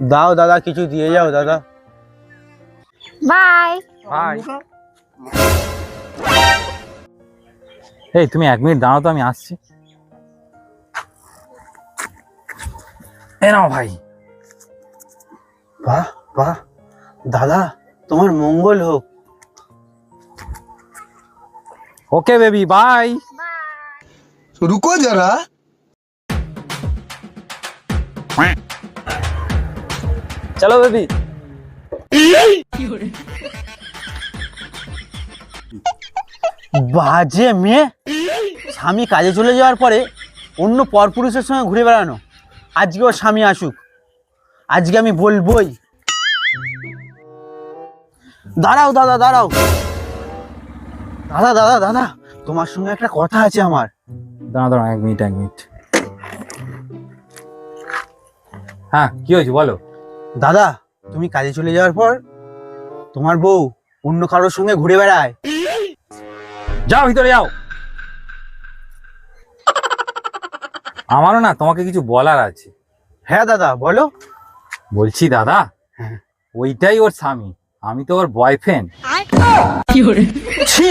দাও দাদা, কিছু দিয়ে যাও দাদা। Bye bye. এই তুমি 1 মিনিট দাঁড়াও তো, আমি আসছি। এ নাও ভাই। বাহ বাহ, দাদা তোমার মঙ্গল হোক। Okay baby, bye. रुको जरा। চলো বেবি। বাজে মেয়ে, স্বামী কাজে চলে যাওয়ার পরে অন্য পরপুরুষের সঙ্গে ঘুরে বেড়ানো। আজকে ওর স্বামী আসুক, আজকে আমি বলবোই। দাঁড়াও দাদা, দাঁড়াও দাদা, দাদা দাদা, তোমার সঙ্গে একটা কথা আছে আমার। দাঁড়া দাঁড়া, 1 মিনিট 1 মিনিট। হ্যাঁ, কি হয়েছে বলো। দাদা, তুমি কাজে চলে যাওয়ার পর তোমার বউ অন্য কারোর সঙ্গে ঘুরে বেড়ায়। যাও ভিতরে যাও। আমারও না তোমাকে কিছু বলার আছে। হ্যাঁ দাদা, বলো। বলছি দাদা, হ্যাঁ। ওইটাই ওর স্বামী, আমি তো ওর বয়ফ্রেন্ড। ছি,